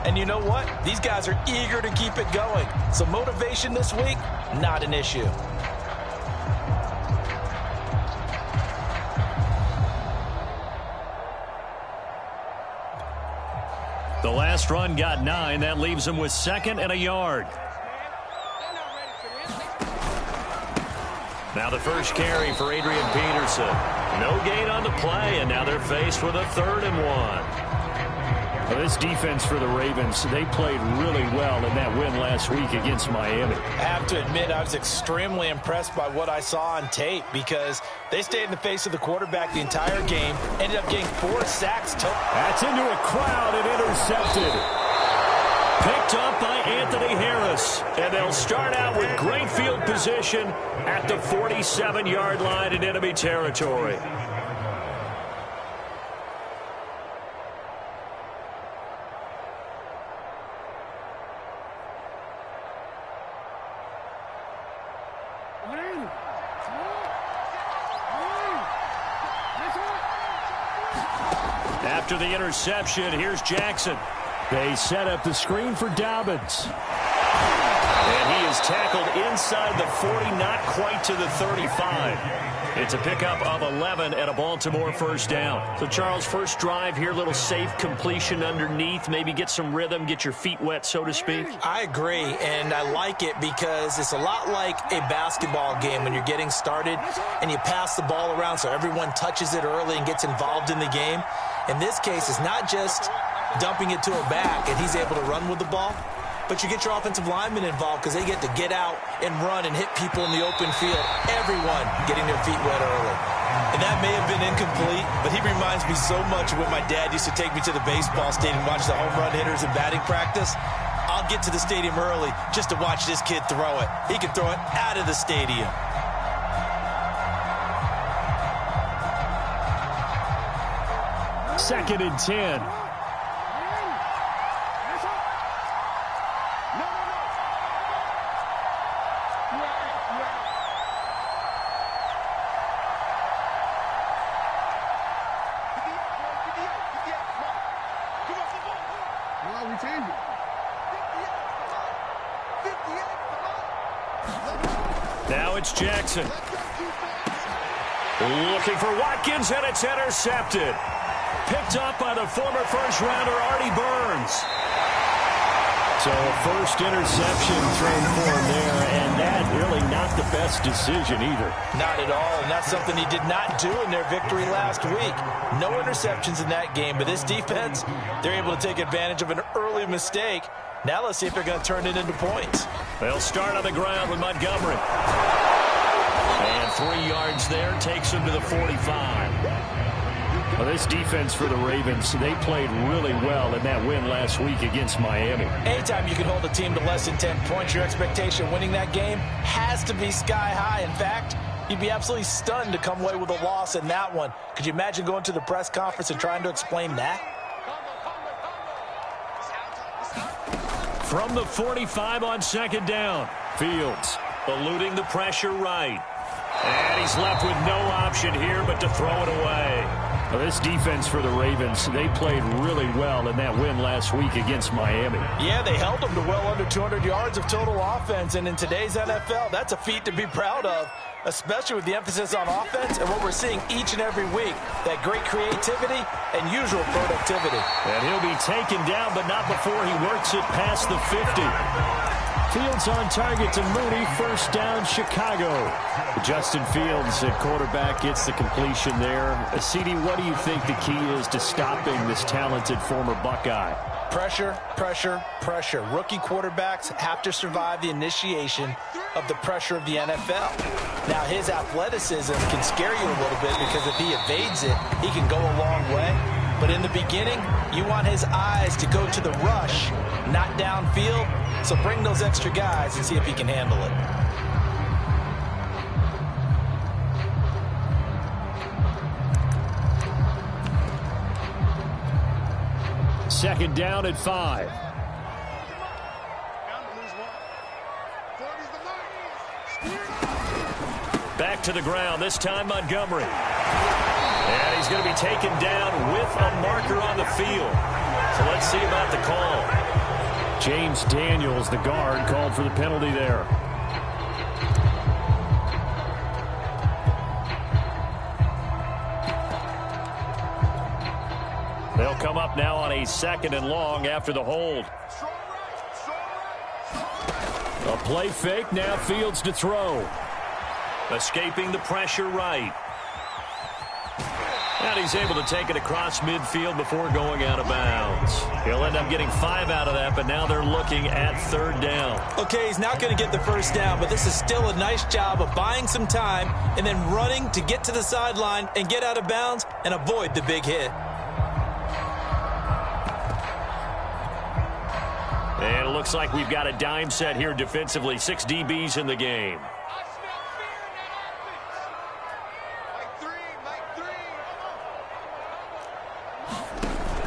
And you know what? These guys are eager to keep it going. So motivation this week, not an issue. The last run got 9. That leaves him with 2nd and a yard. Now the first carry for Adrian Peterson. No gain on the play, and now they're faced with a 3rd and 1. Well, this defense for the Ravens, they played really well in that win last week against Miami. I have to admit, I was extremely impressed by what I saw on tape because they stayed in the face of the quarterback the entire game, ended up getting 4 sacks. That's into a crowd and intercepted. Picked up by Anthony Harris, and they'll start out with great field position at the 47-yard line in enemy territory. After the interception, here's Jackson. They set up the screen for Dobbins. And he is tackled inside the 40, not quite to the 35. It's a pickup of 11 and a Baltimore first down. So, Charles, first drive here, little safe completion underneath. Maybe get some rhythm, get your feet wet, so to speak. I agree, and I like it because it's a lot like a basketball game when you're getting started and you pass the ball around so everyone touches it early and gets involved in the game. In this case, it's not just dumping it to a back and he's able to run with the ball, but you get your offensive linemen involved because they get to get out and run and hit people in the open field. Everyone getting their feet wet early. And that may have been incomplete, but he reminds me so much of when my dad used to take me to the baseball stadium and watch the home run hitters in batting practice. I'll get to the stadium early just to watch this kid throw it. He can throw it out of the stadium. Second and 10. Now it's Jackson. Looking for Watkins, and it's intercepted. Picked up by the former first-rounder Artie Burns. So a first interception thrown for him there, and that really not the best decision either. Not at all, and that's something he did not do in their victory last week. No interceptions in that game, but this defense, they're able to take advantage of an early mistake. Now let's see if they're going to turn it into points. They'll start on the ground with Montgomery. And 3 yards there takes him to the 45. Well, this defense for the Ravens, they played really well in that win last week against Miami. Anytime you can hold a team to less than 10 points, your expectation winning that game has to be sky high. In fact, you'd be absolutely stunned to come away with a loss in that one. Could you imagine going to the press conference and trying to explain that? From the 45 on second down, Fields eluding the pressure right. And he's left with no option here but to throw it away. Well, this defense for the Ravens, they played really well in that win last week against Miami. Yeah, they held them to well under 200 yards of total offense, and in today's NFL, that's a feat to be proud of, especially with the emphasis on offense and what we're seeing each and every week, that great creativity and usual productivity. And he'll be taken down, but not before he works it past the 50. Fields on target to Mooney. First down, Chicago. Justin Fields at quarterback gets the completion there. CD, what do you think the key is to stopping this talented former Buckeye? Pressure, pressure, pressure. Rookie quarterbacks have to survive the initiation of the pressure of the NFL. Now, his athleticism can scare you a little bit because if he evades it, he can go a long way. But in the beginning, you want his eyes to go to the rush, not downfield. So bring those extra guys and see if he can handle it. Second down at 5. Back to the ground, this time Montgomery. And he's going to be taken down with a marker on the field. So let's see about the call. James Daniels, the guard, called for the penalty there. They'll come up now on a 2nd and long after the hold. A play fake, now Fields to throw. Escaping the pressure right. And he's able to take it across midfield before going out of bounds. He'll end up getting 5 out of that, but now they're looking at 3rd down. Okay, he's not going to get the 1st down, but this is still a nice job of buying some time and then running to get to the sideline and get out of bounds and avoid the big hit. And it looks like we've got a dime set here defensively. 6 DBs in the game.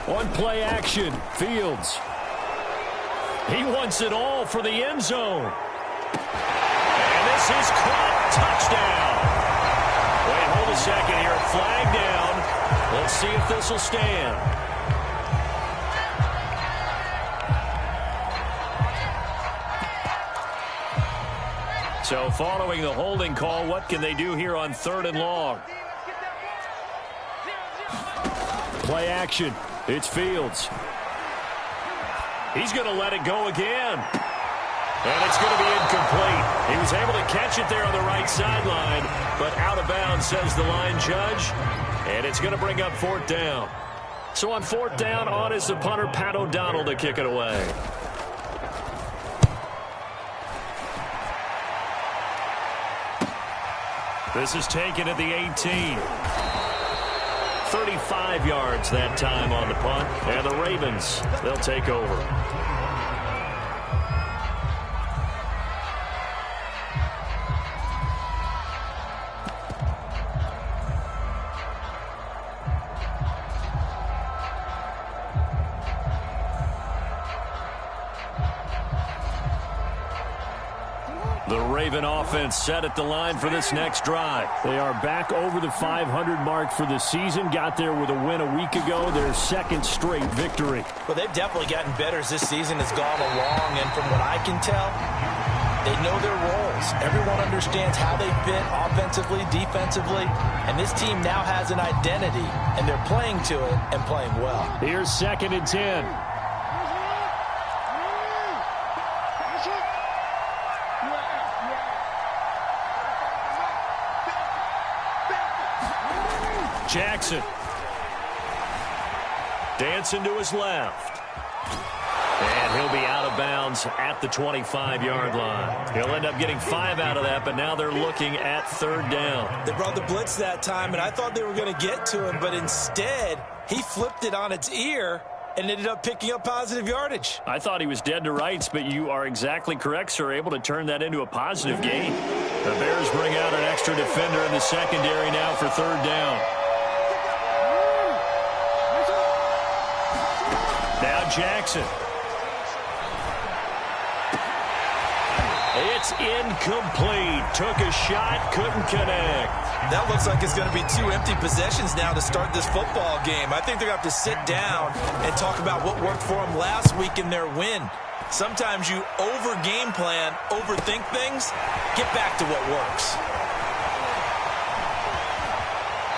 On play action, Fields. He wants it all for the end zone. And this is caught. Touchdown. Wait, hold a second here. Flag down. Let's see if this will stand. So following the holding call, what can they do here on 3rd and long? Play action. It's Fields. He's going to let it go again. And it's going to be incomplete. He was able to catch it there on the right sideline, but out of bounds, says the line judge. And it's going to bring up 4th down. So on 4th down, on is the punter, Pat O'Donnell, to kick it away. This is taken at the 18. 35 yards that time on the punt. And the Ravens, they'll take over. The Raven offense set at the line for this next drive. They are back over the 500 mark for the season. Got there with a win a week ago. Their 2nd straight victory. Well, they've definitely gotten better as this season has gone along. And from what I can tell, they know their roles. Everyone understands how they fit offensively, defensively. And this team now has an identity. And they're playing to it and playing well. Here's 2nd and 10. Jackson. Dancing to his left. And he'll be out of bounds at the 25-yard line. He'll end up getting 5 out of that, but now they're looking at 3rd down. They brought the blitz that time, and I thought they were going to get to him, but instead, he flipped it on its ear and ended up picking up positive yardage. I thought he was dead to rights, but you are exactly correct, sir. Able to turn that into a positive gain. The Bears bring out an extra defender in the secondary now for 3rd down. Now Jackson. It's incomplete. Took a shot, couldn't connect. That looks like it's going to be 2 empty possessions now to start this football game. I think they're going to have to sit down and talk about what worked for them last week in their win. Sometimes you over-game plan, overthink things. Get back to what works.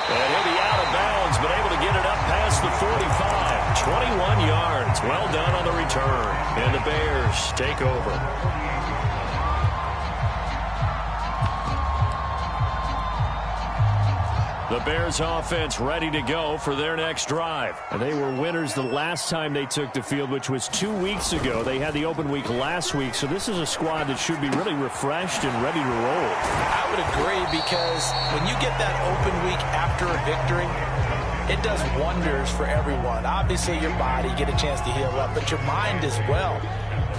And he'll be out of bounds, but able to get it up past the 45. 21 yards. Well done on the return. And the Bears take over. The Bears offense ready to go for their next drive. And they were winners the last time they took the field, which was 2 weeks ago. They had the open week last week, so this is a squad that should be really refreshed and ready to roll. I would agree, because when you get that open week after a victory, it does wonders for everyone. Obviously, your body, get a chance to heal up, but your mind as well.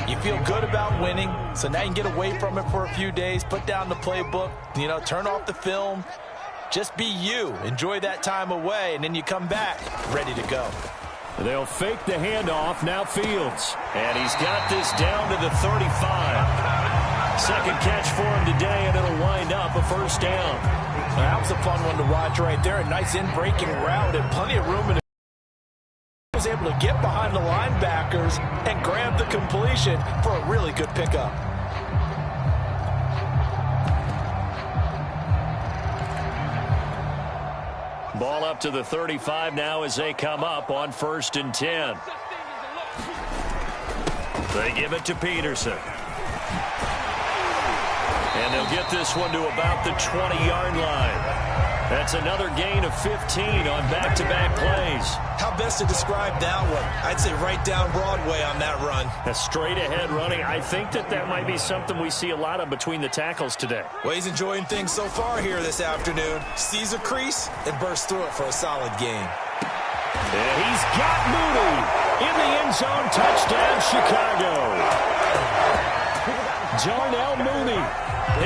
You feel good about winning, so now you can get away from it for a few days, put down the playbook, turn off the film. Just be you. Enjoy that time away, and then you come back ready to go. They'll fake the handoff. Now Fields. And he's got this down to the 35. Second catch for him today, and it'll wind up a 1st down. That was a fun one to watch right there. A nice in-breaking route and plenty of room. He was able to get behind the linebacker blockers and grabbed the completion for a really good pickup. Ball up to the 35 now as they come up on 1st and 10. They give it to Peterson. And they'll get this one to about the 20-yard line. That's another gain of 15 on back-to-back plays. How best to describe that one? I'd say right down Broadway on that run. A straight-ahead running. I think that might be something we see a lot of between the tackles today. Well, he's enjoying things so far here this afternoon. Sees a crease and bursts through it for a solid gain. And he's got Mooney in the end zone. Touchdown, Chicago. Darnell Mooney.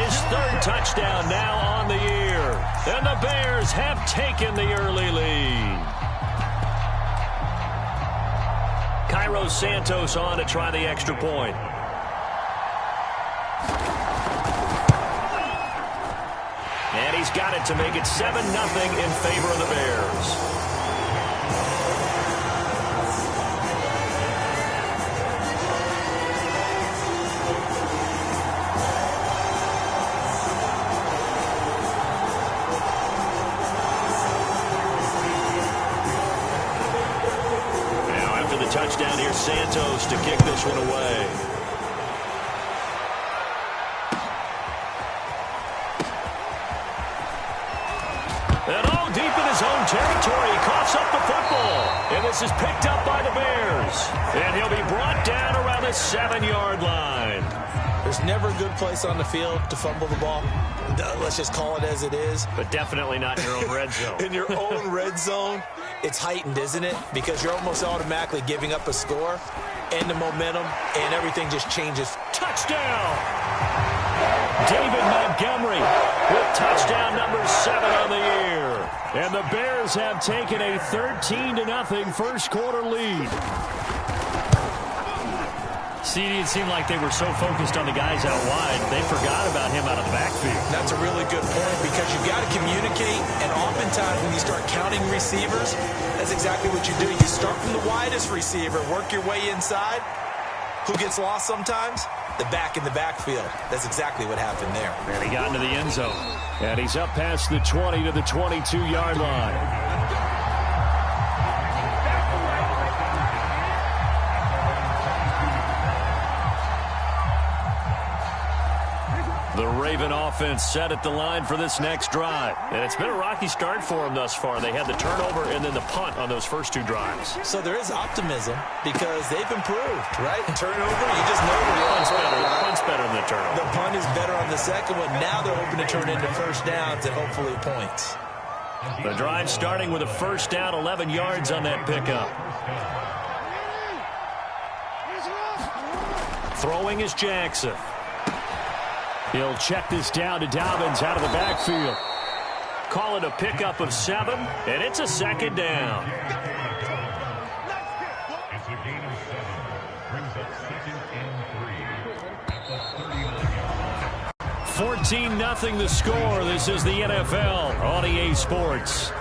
His 3rd touchdown now on the year. And the Bears have taken the early lead. Cairo Santos on to try the extra point. And he's got it to make it 7-0 in favor of the Bears. Touchdown here, Santos to kick this one away. And all deep in his own territory, he coughs up the football. And this is picked up by the Bears. And he'll be brought down around the 7-yard line. There's never a good place on the field to fumble the ball. Let's just call it as it is. But definitely not in your own red zone. In your own red zone, it's heightened, isn't it? Because you're almost automatically giving up a score and the momentum, and everything just changes. Touchdown! David Montgomery with touchdown number 7 on the year. And the Bears have taken a 13-0 first quarter lead. CD, it seemed like they were so focused on the guys out wide, they forgot about him out of the backfield. That's a really good point because you've got to communicate, and oftentimes when you start counting receivers, that's exactly what you do. You start from the widest receiver, work your way inside. Who gets lost sometimes? The back in the backfield. That's exactly what happened there. And he got into the end zone. And he's up past the 20 to the 22-yard line. The Raven offense set at the line for this next drive. And it's been a rocky start for them thus far. They had the turnover and then the punt on those first 2 drives. So there is optimism because they've improved, right? Turnover, you just know the punt's better. Punt's better than the turnover. The punt is better on the second one. Now they're hoping to turn into first downs and hopefully points. The drive starting with a first down, 11 yards on that pickup. Throwing is Jackson. He'll check this down to Dobbins out of the backfield. Call it a pickup of 7, and it's a second down. 14-0 the score. This is the NFL on EA Sports.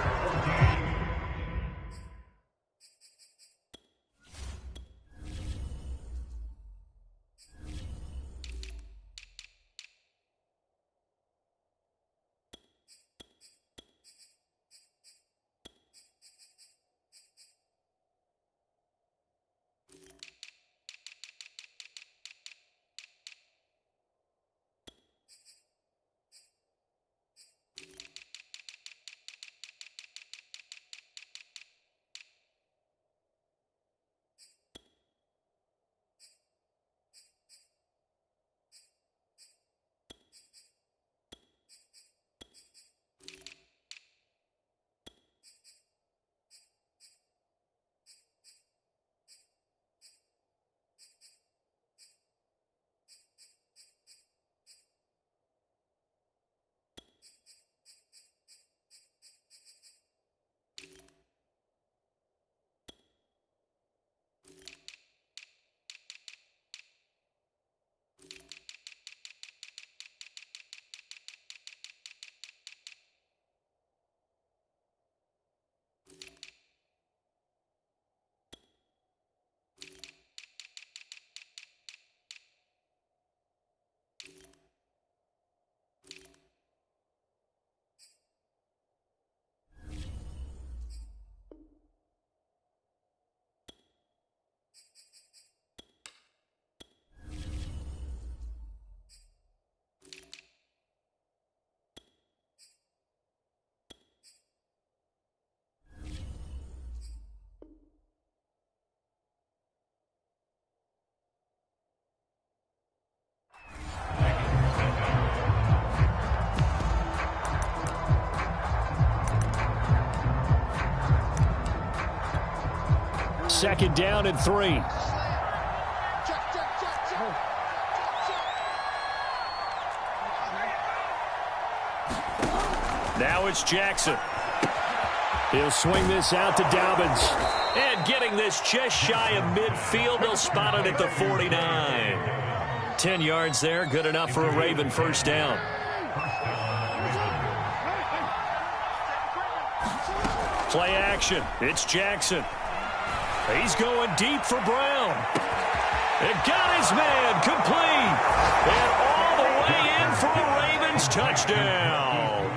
2nd down and 3. Now it's Jackson. He'll swing this out to Dobbins. And getting this just shy of midfield, they'll spot it at the 49. 10 yards there, good enough for a Raven first down. Play action. It's Jackson. He's going deep for Brown. And got his man complete. And all the way in for a Ravens touchdown.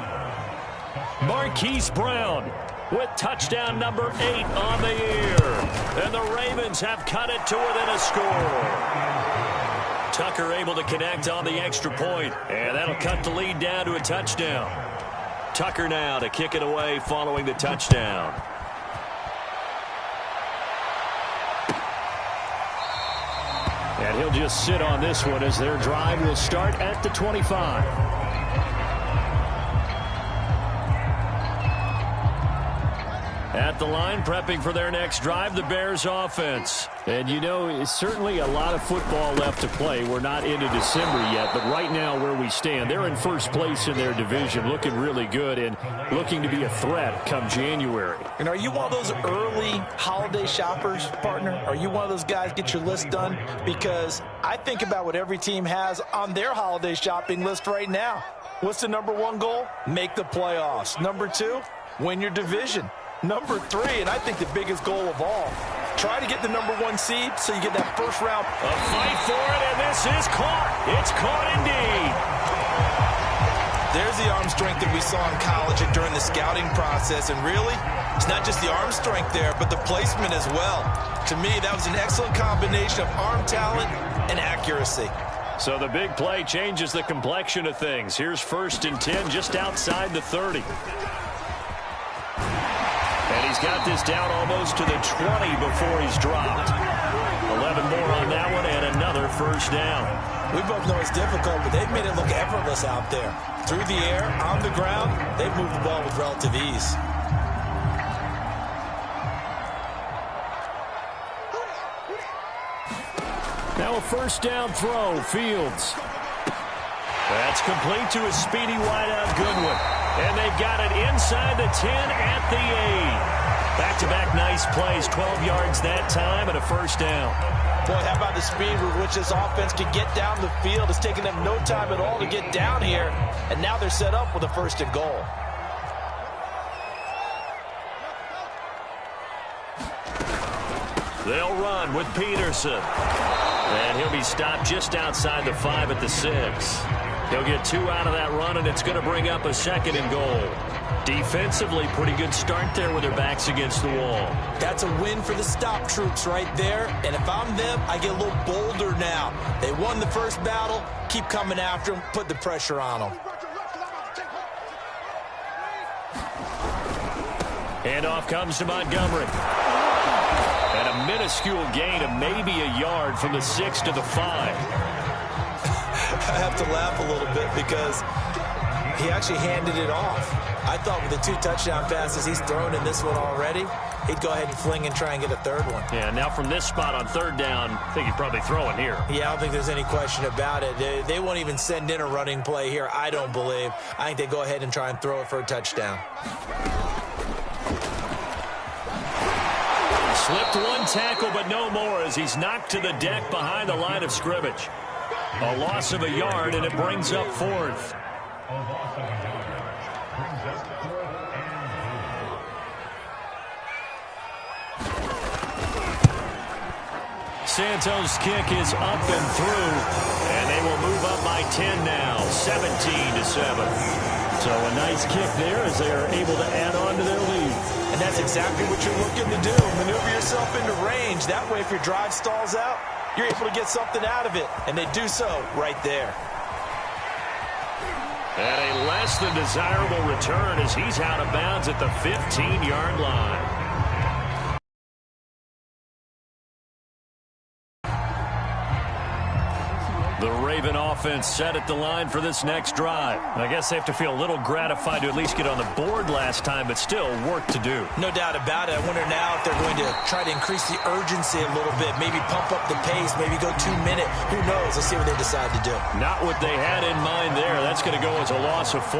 Marquise Brown with touchdown number 8 on the year. And the Ravens have cut it to within a score. Tucker able to connect on the extra point. And that'll cut the lead down to a touchdown. Tucker now to kick it away following the touchdown. And he'll just sit on this one as their drive will start at the 25. At the line, prepping for their next drive, the Bears offense. And, you know, it's certainly a lot of football left to play. We're not into December yet, but right now where we stand, they're in first place in their division, looking really good and looking to be a threat come January. And are you one of those early holiday shoppers, partner? Are you one of those guys get your list done? Because I think about what every team has on their holiday shopping list right now. What's the number 1 goal? Make the playoffs. Number 2, win your division. Number 3, and I think the biggest goal of all, try to get the number 1 seed so you get that first round. A fight for it, and this is caught. It's caught indeed. There's the arm strength that we saw in college and during the scouting process. And really, it's not just the arm strength there, but the placement as well. To me, that was an excellent combination of arm talent and accuracy. So the big play changes the complexion of things. Here's 1st and 10 just outside the 30. And he's got this down almost to the 20 before he's dropped. 11 more on that one and another first down. We both know it's difficult, but they've made it look effortless out there. Through the air, on the ground, they've moved the ball with relative ease. Now a first down throw, Fields. That's complete to a speedy wideout Goodwin. And they've got it inside the 10 at the 8. Back-to-back nice plays, 12 yards that time and a first down. Boy, how about the speed with which this offense can get down the field? It's taken them no time at all to get down here. And now they're set up with a 1st and goal. They'll run with Peterson. And he'll be stopped just outside the 5 at the 6. He'll get 2 out of that run, and it's going to bring up a 2nd and goal. Defensively, pretty good start there with their backs against the wall. That's a win for the stop troops right there. And if I'm them, I get a little bolder now. They won the first battle. Keep coming after them. Put the pressure on them. Handoff comes to Montgomery. And a minuscule gain of maybe a yard from the 6 to the 5. I have to laugh a little bit because he actually handed it off. I thought with the 2 touchdown passes he's thrown in this one already, he'd go ahead and fling and try and get a 3rd one. Yeah, now from this spot on 3rd down, I think he'd probably throw it here. Yeah, I don't think there's any question about it. They won't even send in a running play here, I don't believe. I think they go ahead and try and throw it for a touchdown. Slipped 1 tackle, but no more as he's knocked to the deck behind the line of scrimmage. A loss of a yard, and it brings up 4th. Santos' kick is up and through, and they will move up by 10 now, 17-7. So a nice kick there as they are able to add on to their lead. And that's exactly what you're looking to do. Maneuver yourself into range. That way, if your drive stalls out, you're able to get something out of it. And they do so right there. And a less than desirable return as he's out of bounds at the 15-yard line. The Raven offense set at the line for this next drive. I guess they have to feel a little gratified to at least get on the board last time, but still work to do. No doubt about it. I wonder now if they're going to try to increase the urgency a little bit, maybe pump up the pace, maybe go 2 minute. Who knows? Let's see what they decide to do. Not what they had in mind there. That's going to go as a loss of 4.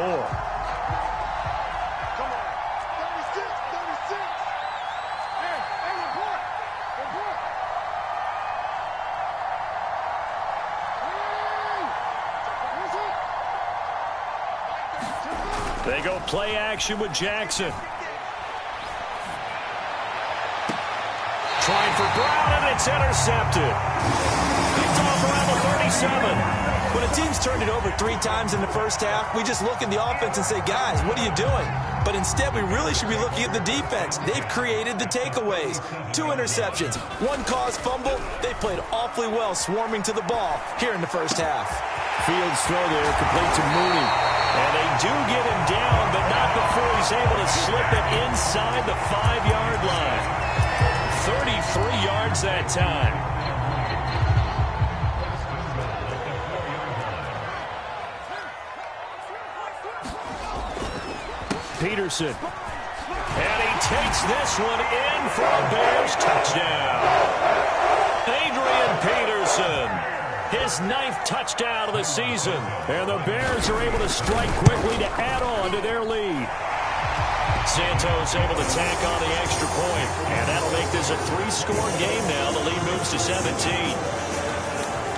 They go play action with Jackson. Trying for Brown, and it's intercepted. Picked off around the 37. When a team's turned it over 3 times in the first half, we just look at the offense and say, guys, what are you doing? But instead, we really should be looking at the defense. They've created the takeaways. 2 interceptions, 1 caused fumble. They played awfully well swarming to the ball here in the first half. Fields throw there, complete to Mooney. And they do get him down, but not before he's able to slip it inside the 5-yard line. 33 yards that time. Peterson. And he takes this one in for a Bears touchdown. Adrian Peterson. His 9th touchdown of the season. And the Bears are able to strike quickly to add on to their lead. Santos able to tack on the extra point. And that'll make this a 3-score game now. The lead moves to 17.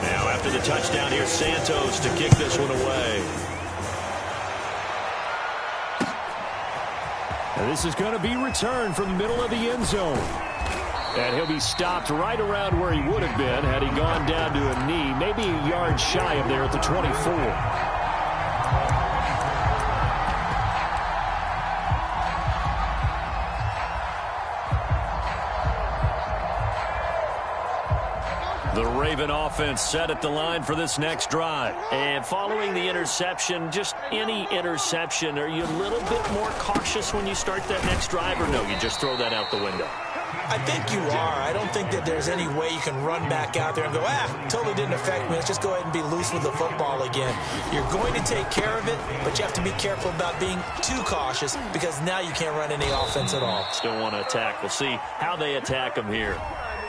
Now after the touchdown, here's Santos to kick this one away. And this is going to be returned from the middle of the end zone. And he'll be stopped right around where he would have been had he gone down to a knee, maybe a yard shy of there at the 24. The Raven offense set at the line for this next drive. And following the interception, just any interception, are you a little bit more cautious when you start that next drive, or no, you just throw that out the window? I think you are. I don't think that there's any way you can run back out there and go, totally didn't affect me. Let's just go ahead and be loose with the football again. You're going to take care of it, but you have to be careful about being too cautious because now you can't run any offense at all. Still want to attack. We'll see how they attack them here.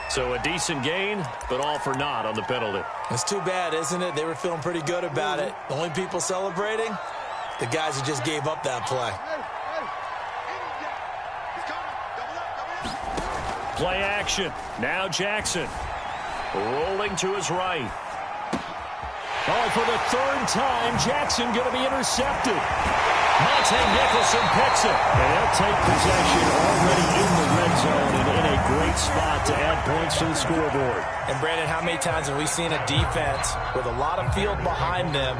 So a decent gain, but all for naught on the penalty. It's too bad, isn't it? They were feeling pretty good about it. The only people celebrating, the guys who just gave up that play. Play action. Now Jackson. Rolling to his right. Oh, for the 3rd time, Jackson going to be intercepted. Monte Nicholson picks it. And they'll take possession already in the red zone and in a great spot to add points to the scoreboard. And, Brandon, how many times have we seen a defense with a lot of field behind them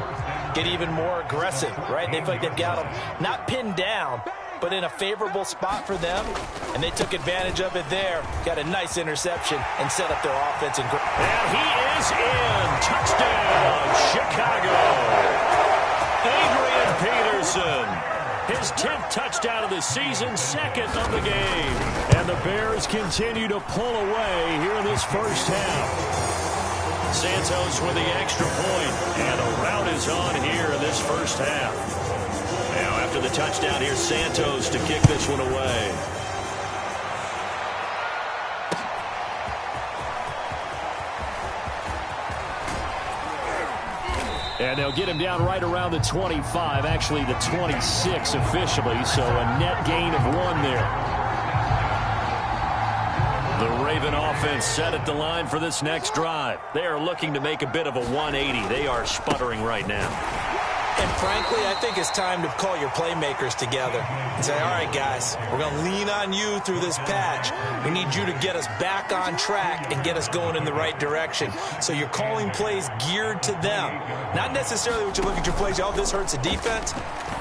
get even more aggressive, right? They feel like they've got them not pinned down, but in a favorable spot for them, and they took advantage of it there. Got a nice interception and set up their offense. And he is in. Touchdown, Chicago. Adrian Peterson. His 10th touchdown of the season, 2nd of the game. And the Bears continue to pull away here in this first half. Santos with the extra point, and a rout is on here in this first half. Now after the touchdown, here's Santos to kick this one away. And they'll get him down right around the 25, actually the 26 officially, so a net gain of 1 there. The Raven offense set at the line for this next drive. They are looking to make a bit of a 180. They are sputtering right now. And frankly, I think it's time to call your playmakers together and say, all right, guys, we're going to lean on you through this patch. We need you to get us back on track and get us going in the right direction. So you're calling plays geared to them. Not necessarily what you look at your plays, oh, this hurts the defense.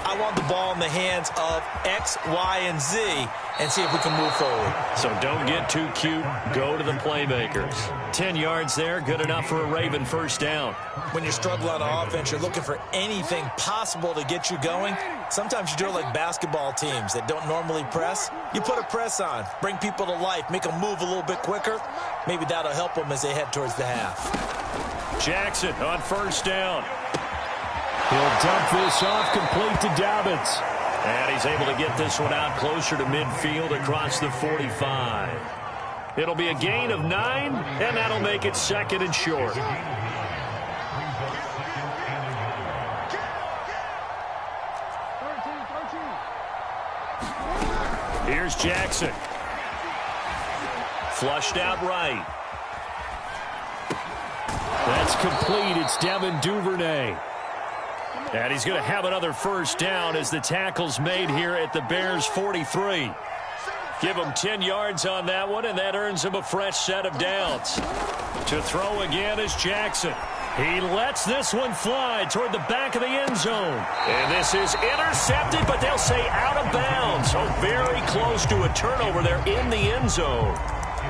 I want the ball in the hands of X, Y, and Z and see if we can move forward. So don't get too cute. Go to the playmakers. 10 yards there, good enough for a Raven first down. When you're struggling on offense, you're looking for anything possible to get you going. Sometimes you do it like basketball teams that don't normally press. You put a press on, bring people to life, make them move a little bit quicker. Maybe that'll help them as they head towards the half. Jackson on first down. He'll dump this off complete to Dobbins. And he's able to get this one out closer to midfield across the 45. It'll be a gain of 9, and that'll make it 2nd and short. Here's Jackson. Flushed out right. That's complete. It's Devin Duvernay. And he's going to have another first down as the tackle's made here at the Bears' 43. Give him 10 yards on that one, and that earns him a fresh set of downs. To throw again is Jackson. He lets this one fly toward the back of the end zone. And this is intercepted, but they'll say out of bounds. So very close to a turnover there in the end zone.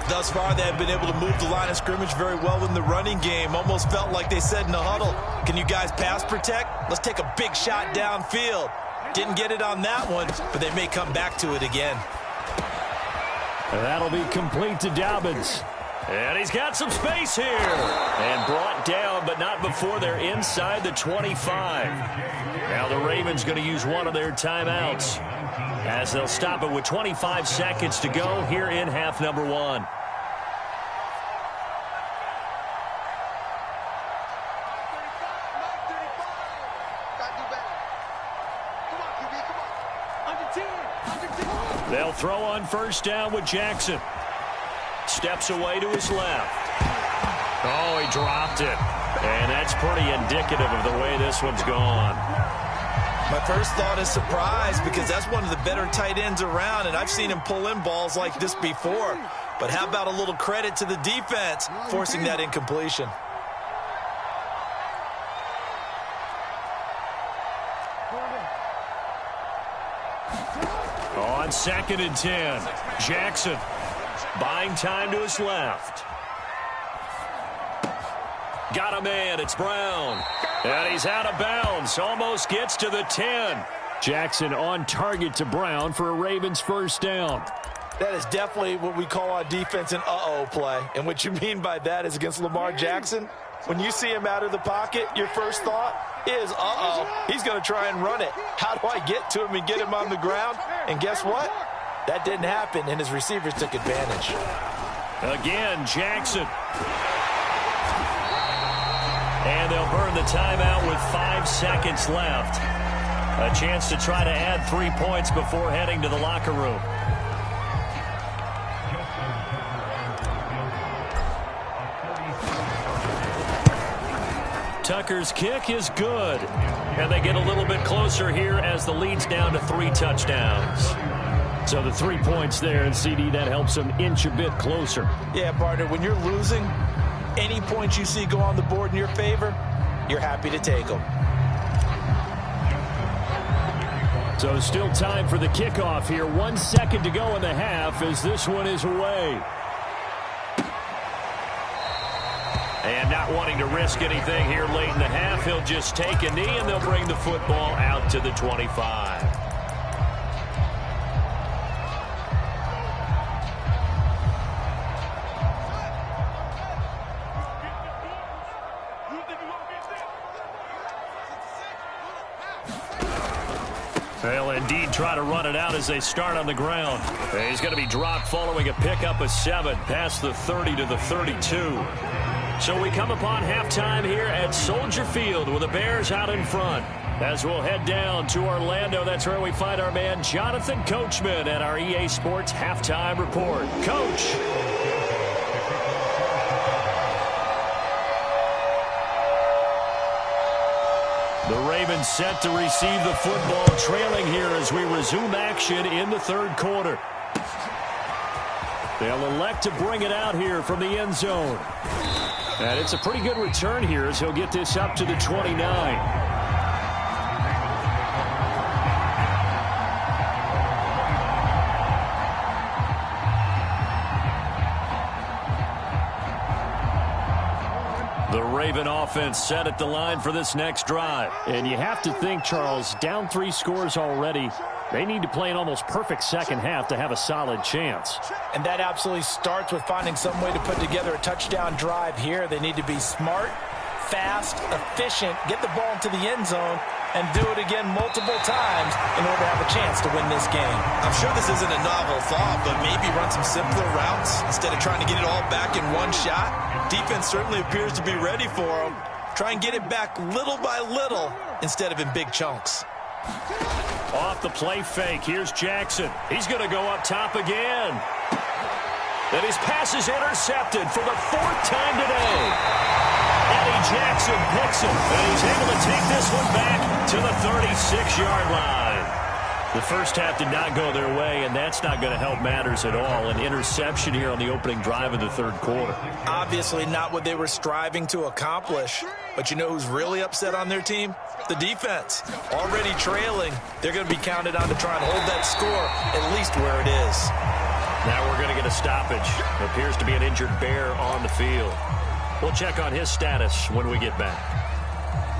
Thus far, they have been able to move the line of scrimmage very well in the running game. Almost felt like they said in the huddle, can you guys pass protect? Let's take a big shot downfield. Didn't get it on that one, but they may come back to it again. That'll be complete to Dobbins. And he's got some space here. And brought down, but not before they're inside the 25. Now the Ravens going to use one of their timeouts, as they'll stop it with 25 seconds to go here in half number 1. They'll throw on first down with Jackson. Steps away to his left. Oh, he dropped it. And that's pretty indicative of the way this one's gone. My first thought is surprise, because that's one of the better tight ends around, and I've seen him pull in balls like this before. But how about a little credit to the defense forcing that incompletion? On 2nd and 10, Jackson buying time to his left. Got a man, it's Brown. And he's out of bounds, almost gets to the 10. Jackson on target to Brown for a Ravens first down. That is definitely what we call on defense an uh-oh play. And what you mean by that is against Lamar Jackson, when you see him out of the pocket, your first thought is, uh-oh, he's going to try and run it. How do I get to him and get him on the ground? And guess what? That didn't happen, and his receivers took advantage. Again, Jackson. And they'll burn the timeout with 5 seconds left. A chance to try to add 3 points before heading to the locker room. Tucker's kick is good. And they get a little bit closer here as the lead's down to 3 touchdowns. So the 3 points there, and CD, that helps them inch a bit closer. Yeah, partner, when you're losing, any points you see go on the board in your favor, you're happy to take them. So still time for the kickoff here. 1 second to go in the half as this one is away. And not wanting to risk anything here late in the half, he'll just take a knee, and they'll bring the football out to the 25. They'll indeed try to run it out as they start on the ground. And he's going to be dropped following a pickup of 7 past the 30 to the 32. So we come upon halftime here at Soldier Field with the Bears out in front. As we'll head down to Orlando, that's where we find our man Jonathan Coachman at our EA Sports Halftime Report. Coach. The Ravens set to receive the football, trailing here as we resume action in the 3rd quarter. They'll elect to bring it out here from the end zone. And it's a pretty good return here as he'll get this up to the 29. The Raven offense set at the line for this next drive. And you have to think, Charles, down 3 scores already. They need to play an almost perfect second half to have a solid chance. And that absolutely starts with finding some way to put together a touchdown drive here. They need to be smart, fast, efficient, get the ball into the end zone, and do it again multiple times in order to have a chance to win this game. I'm sure this isn't a novel thought, but maybe run some simpler routes instead of trying to get it all back in one shot. Defense certainly appears to be ready for them. Try and get it back little by little instead of in big chunks. Off the play fake, here's Jackson. He's going to go up top again. And his pass is intercepted for the 4th time today. Eddie Jackson picks him, and he's able to take this one back to the 36-yard line. The first half did not go their way, and that's not going to help matters at all. An interception here on the opening drive of the third quarter. Obviously not what they were striving to accomplish. But you know who's really upset on their team? The defense. Already trailing. They're going to be counted on to try and hold that score at least where it is. Now we're going to get a stoppage. Appears to be an injured Bear on the field. We'll check on his status when we get back.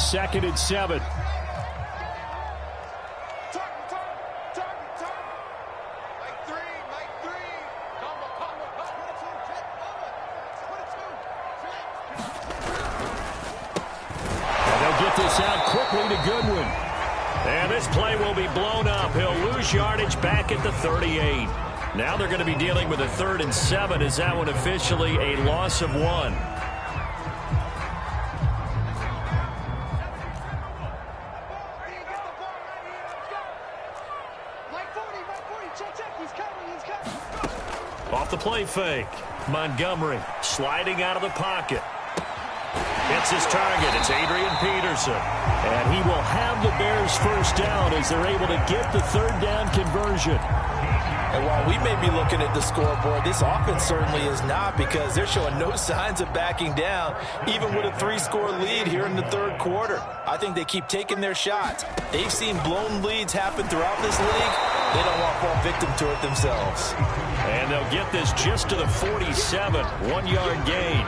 2nd and 7. This out quickly to Goodwin. And this play will be blown up. He'll lose yardage back at the 38. Now they're going to be dealing with a 3rd and 7. Is that one officially a loss of 1? Off the play fake. Montgomery sliding out of the pocket. It's his target. It's Adrian Peterson. And he will have the Bears first down as they're able to get the 3rd down conversion. And while we may be looking at the scoreboard, this offense certainly is not, because they're showing no signs of backing down, even with a 3-score lead here in the third quarter. I think they keep taking their shots. They've seen blown leads happen throughout this league. They don't want to fall victim to it themselves. And they'll get this just to the 47, 1-yard gain.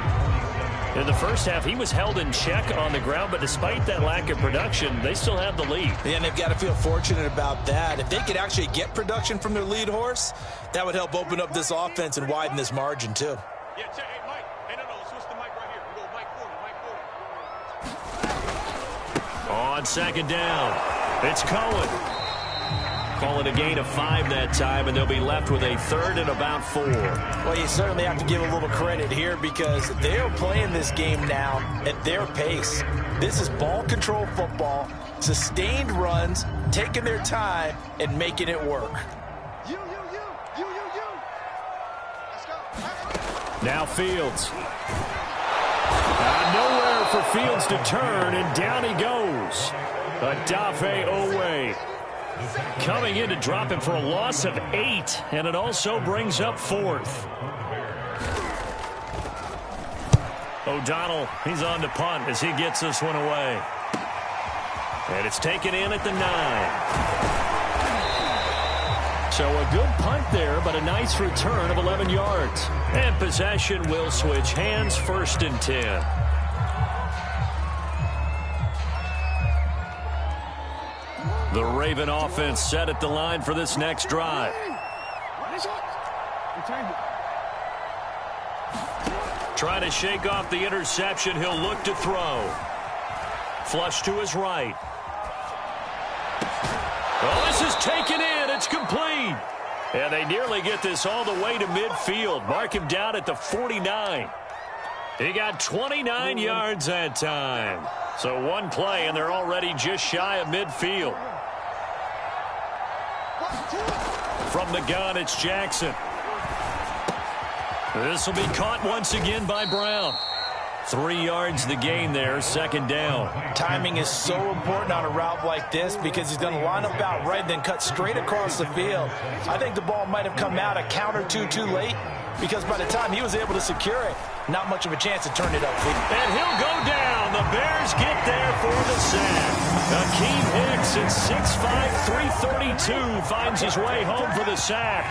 In the first half, he was held in check on the ground, but despite that lack of production, they still have the lead. Yeah, and they've got to feel fortunate about that. If they could actually get production from their lead horse, that would help open up this offense and widen this margin, too. Yeah, check. Hey, Mike. Hey, no, switch the mic right here. We go Mike 40, Mike 40. On 2nd down, it's Cohen. Call it a gain of 5 that time, and they'll be left with a 3rd and about 4. Well, you certainly have to give a little credit here, because they're playing this game now at their pace. This is ball control football, sustained runs, taking their time, and making it work. You. Let's go. Now Fields. Nowhere for Fields to turn, and down he goes. Adafe Owe coming in to drop him for a loss of 8, and it also brings up 4th. O'Donnell, he's on to punt as he gets this one away. And it's taken in at the 9. So a good punt there, but a nice return of 11 yards. And possession will switch hands, 1st and 10. The Raven offense set at the line for this next drive. Trying to shake off the interception. He'll look to throw. Flush to his right. Oh, this is taken in. It's complete. And they nearly get this all the way to midfield. Mark him down at the 49. He got 29 yards that time. So one play, and they're already just shy of midfield. From the gun, it's Jackson. This will be caught once again by Brown. 3 yards the gain there, 2nd down. Timing is so important on a route like this, because he's going to line up out right, then cut straight across the field. I think the ball might have come out a count or two too late, because by the time he was able to secure it, not much of a chance to turn it upfield. And he'll go down. The Bears get there for the sack. Akeem Hicks at 6'5", 332 finds his way home for the sack.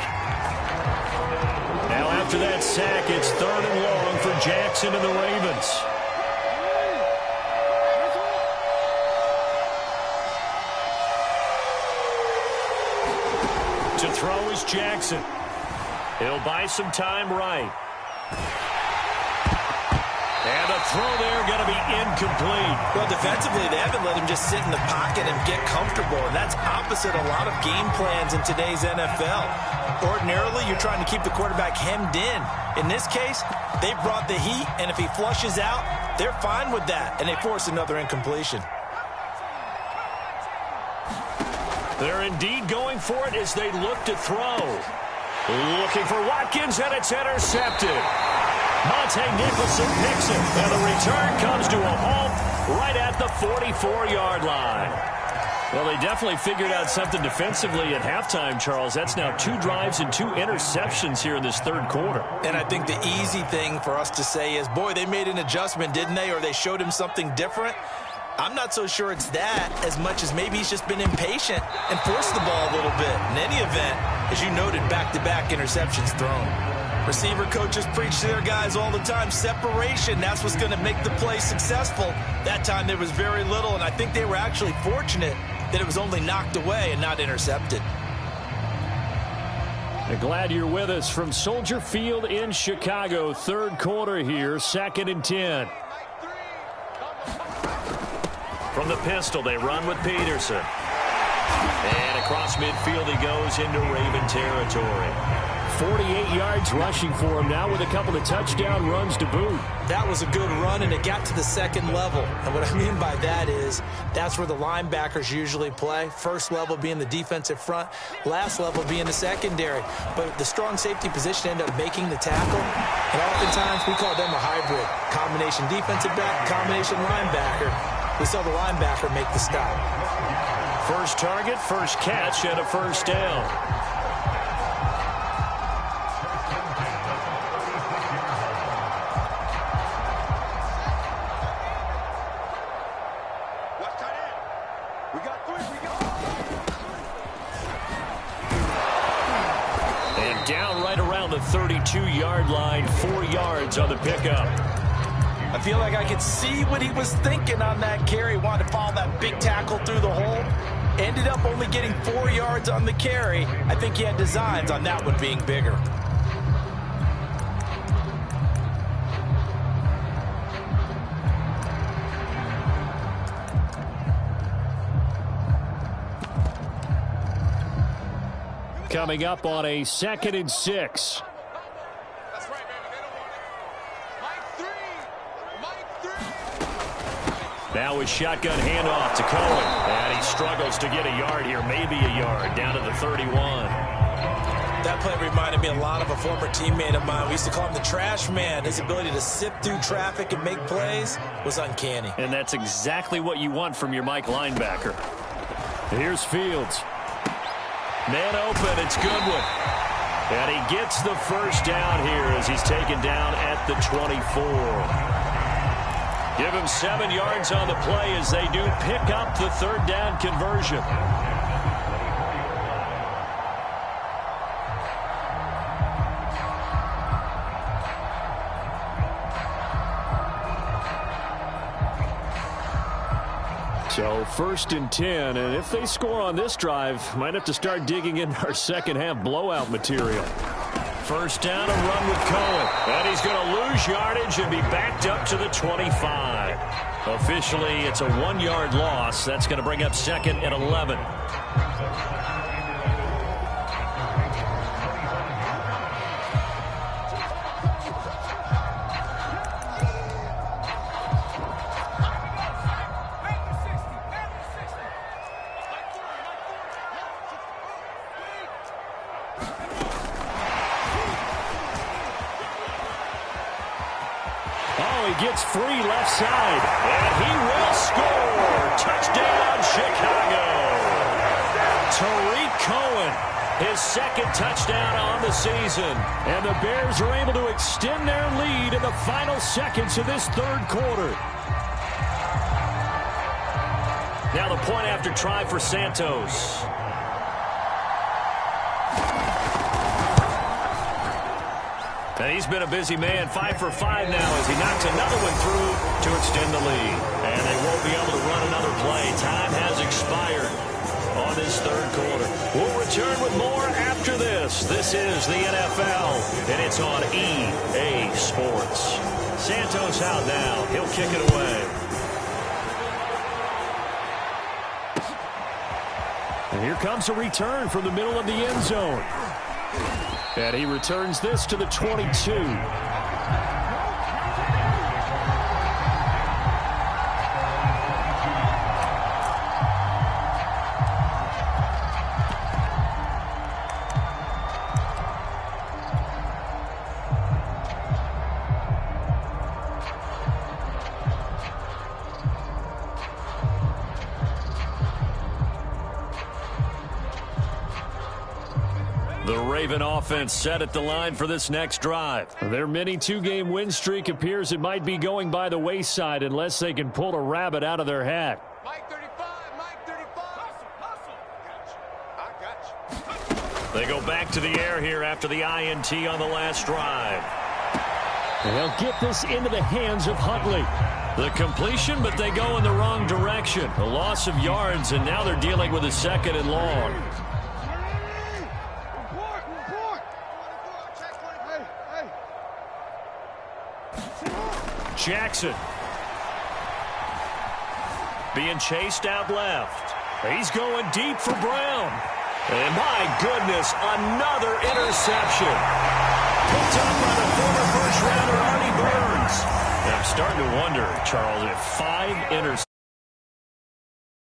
Now after that sack, it's 3rd and long for Jackson and the Ravens. To throw is Jackson. He'll buy some time right. And the throw there going to be incomplete. Well, defensively, they haven't let him just sit in the pocket and get comfortable, and that's opposite a lot of game plans in today's NFL. Ordinarily, you're trying to keep the quarterback hemmed in. In this case, they brought the heat, and if he flushes out, they're fine with that, and they force another incompletion. They're indeed going for it as they look to throw. Looking for Watkins, and it's intercepted. Monte Nicholson picks it, and the return comes to a halt right at the 44-yard line. Well, they definitely figured out something defensively at halftime, Charles. That's now 2 drives and 2 interceptions here in this third quarter. And I think the easy thing for us to say is, boy, they made an adjustment, didn't they? Or they showed him something different. I'm not so sure it's that as much as maybe he's just been impatient and forced the ball a little bit. In any event, as you noted, back-to-back interceptions thrown. Receiver coaches preach to their guys all the time. Separation, that's what's going to make the play successful. That time there was very little, and I think they were actually fortunate that it was only knocked away and not intercepted. Glad you're with us from Soldier Field in Chicago. Third quarter here, 2nd and 10. From the pistol, they run with Peterson. And across midfield he goes into Raven territory. 48 yards rushing for him now with a couple of touchdown runs to boot. That was a good run, and it got to the second level. And what I mean by that is that's where the linebackers usually play. First level being the defensive front, last level being the secondary. But the strong safety position ended up making the tackle, and oftentimes we call them a hybrid. Combination defensive back, combination linebacker. We saw the linebacker make the stop. First target, first catch, and a first down. And down right around the 32-yard line, 4 yards on the pickup. I feel like I could see what he was thinking on that carry. Wanted to follow that big tackle through the hole. Ended up only getting 4 yards on the carry. I think he had designs on that one being bigger. Coming up on a 2nd and 6. That's right, baby. They don't want it. Mike 3. Now a shotgun handoff to Cohen. And he struggles to get a yard here, maybe a yard, down to the 31. That play reminded me a lot of a former teammate of mine. We used to call him the trash man. His ability to sift through traffic and make plays was uncanny. And that's exactly what you want from your Mike linebacker. Here's Fields. Man open, it's Goodwin. And he gets the first down here as he's taken down at the 24. Give him 7 yards on the play as they do pick up the third down conversion. So 1st and 10, and if they score on this drive, might have to start digging in our second half blowout material. First down, a run with Cohen. And he's going to lose yardage and be backed up to the 25. Officially, it's a 1-yard loss. That's going to bring up 2nd and 11. Gets free left side. And he will score. Touchdown, Chicago. Tariq Cohen, his 2nd touchdown on the season. And the Bears are able to extend their lead in the final seconds of this third quarter. Now the point after try for Santos. And he's been a busy man, 5 for 5 now as he knocks another one through to extend the lead. And they won't be able to run another play. Time has expired. on this third quarter. We'll return with more after this. This is the NFL, and it's on EA Sports. Santos out now. He'll kick it away. And here comes a return from the middle of the end zone. And he returns this to the 22. The Raven offense set at the line for this next drive. Their mini two-game win streak appears it might be going by the wayside unless they can pull a rabbit out of their hat. Mike 35, Mike 35. Hustle. I got you. They go back to the air here after the INT on the last drive. And they'll get this into the hands of Huntley. The completion, but they go in the wrong direction. A loss of yards, and now they're dealing with a 2nd and long. Jackson. Being chased out left. He's going deep for Brown. And my goodness, another interception. Picked up by the former first-rounder Artie Burns. And I'm starting to wonder, Charles, if 5 interceptions.